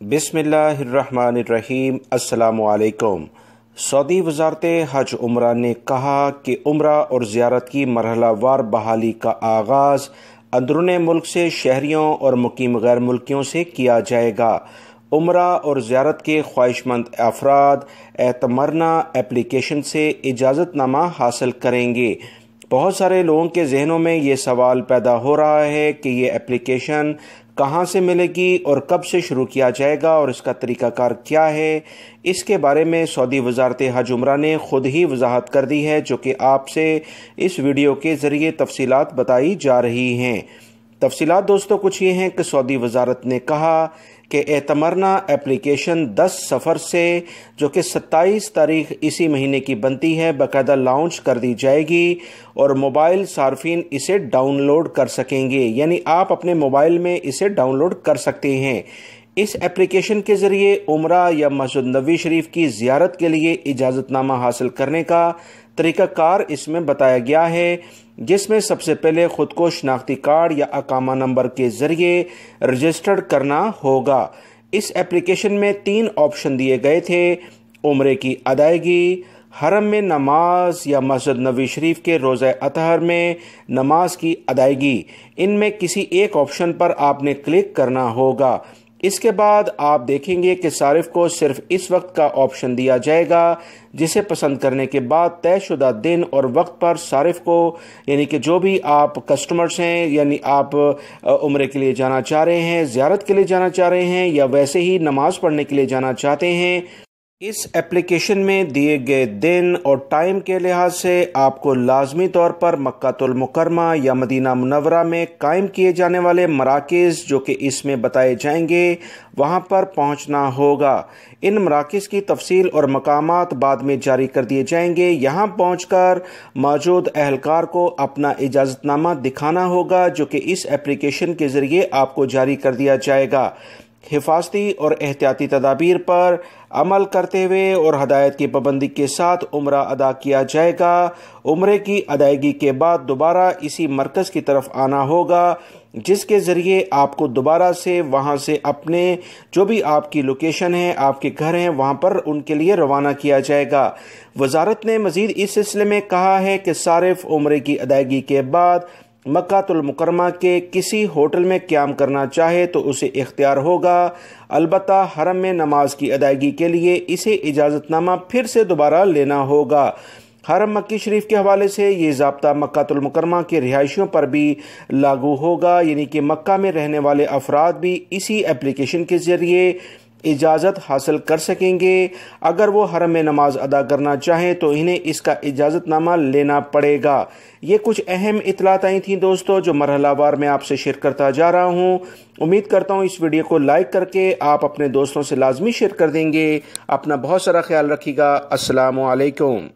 बिस्मिल्लाहिर्रहमानिर्रहीम। अस्सलाम वालेकुम। सऊदी वजारत हज उम्रा ने कहा कि उम्रा और ज़ियारत की मरहलावार बहाली का आगाज़ अंदरून मुल्क से शहरियों और मुकीम गैर मुल्कियों से किया जाएगा। उम्रा और ज़ियारत के ख्वाहिशमंद अफराद एतमरना एप्लीकेशन से इजाज़तनामा हासिल करेंगे। बहुत सारे लोगों के जहनों में ये सवाल पैदा हो रहा है कि ये एप्लीकेशन कहाँ से मिलेगी और कब से शुरू किया जाएगा और इसका तरीक़ाकार क्या है। इसके बारे में सऊदी वजारत हज उम्रा ने ख़ुद ही वजाहत कर दी है, जो कि आपसे इस वीडियो के ज़रिए तफसीलात बताई जा रही हैं। तफसीलात दोस्तों कुछ ये हैं कि सऊदी वजारत ने कहा कि एतमरना एप्लीकेशन 10 सफ़र से, जो कि 27 तारीख इसी महीने की बनती है, बाकायदा लॉन्च कर दी जाएगी और मोबाइल सार्फिन इसे डाउनलोड कर सकेंगे। यानी आप अपने मोबाइल में इसे डाउनलोड कर सकते हैं। इस एप्लीकेशन के ज़रिए उम्रा या मस्जिद नबवी शरीफ की ज़ियारत के लिए इजाज़तनामा हासिल करने का तरीक़ाकार इसमें बताया गया है, जिसमें सबसे पहले ख़ुद को शनाख्ती कार्ड या अकामा नंबर के ज़रिए रजिस्टर्ड करना होगा। इस एप्लीकेशन में 3 ऑप्शन दिए गए थे: उम्रे की अदायगी, हरम में नमाज या मस्जिद नबवी शरीफ के रोज़ा अतहर में नमाज की अदायगी। इनमें किसी एक ऑप्शन पर आपने क्लिक करना होगा। इसके बाद आप देखेंगे कि सारिफ को सिर्फ इस वक्त का ऑप्शन दिया जाएगा, जिसे पसंद करने के बाद तयशुदा दिन और वक्त पर सारिफ को, यानी कि जो भी आप कस्टमर्स हैं, यानी आप उम्रे के लिए जाना चाह रहे हैं, ज़ियारत के लिए जाना चाह रहे हैं या वैसे ही नमाज पढ़ने के लिए जाना चाहते हैं, इस एप्लीकेशन में दिए गए दिन और टाइम के लिहाज से आपको लाजमी तौर पर मक्कातुल मुकरमा या मदीना मुनव्वरा में कायम किए जाने वाले मराकिज़, जो कि इसमें बताए जाएंगे, वहां पर पहुंचना होगा। इन मराकिज़ की तफसील और मकामात बाद में जारी कर दिए जाएंगे। यहां पहुंचकर मौजूद अहलकार को अपना इजाज़तनामा दिखाना होगा, जो कि इस एप्लीकेशन के ज़रिए आपको जारी कर दिया जाएगा। हिफाजती और एहतियाती तदाबीर पर अमल करते हुए और हदायत की पाबंदी के साथ उम्रा अदा किया जाएगा। उम्रे की अदायगी के बाद दोबारा इसी मरकज़ की तरफ आना होगा, जिसके ज़रिए आपको दोबारा से वहां से अपने जो भी आपकी लोकेशन है, आपके घर हैं, वहां पर उनके लिए रवाना किया जाएगा। वजारत ने मज़ीद इस सिलसिले में कहा है कि सारिफ उम्रे की अदायगी के बाद मक्कातुल मुकरमा के किसी होटल में क़याम करना चाहे तो उसे इख्तियार होगा। अलबत्ता हरम में नमाज की अदायगी के लिए इसे इजाज़तनामा फिर से दोबारा लेना होगा। हरम मक्की शरीफ के हवाले से ये ज़ाब्ता मक्कातुल मुकरमा के रिहायशियों पर भी लागू होगा, यानी कि मक्का में रहने वाले अफराद भी इसी एप्लीकेशन के ज़रिए इजाज़त हासिल कर सकेंगे। अगर वो हरम में नमाज अदा करना चाहें तो इन्हें इसका इजाज़तनामा लेना पड़ेगा। ये कुछ अहम इत्तलात आई थी दोस्तों, जो मरहलावार मैं आपसे शेयर करता जा रहा हूँ। उम्मीद करता हूँ इस वीडियो को लाइक करके आप अपने दोस्तों से लाजमी शेयर कर देंगे। अपना बहुत सारा ख्याल रखिएगा। अस्सलामु अलैकुम।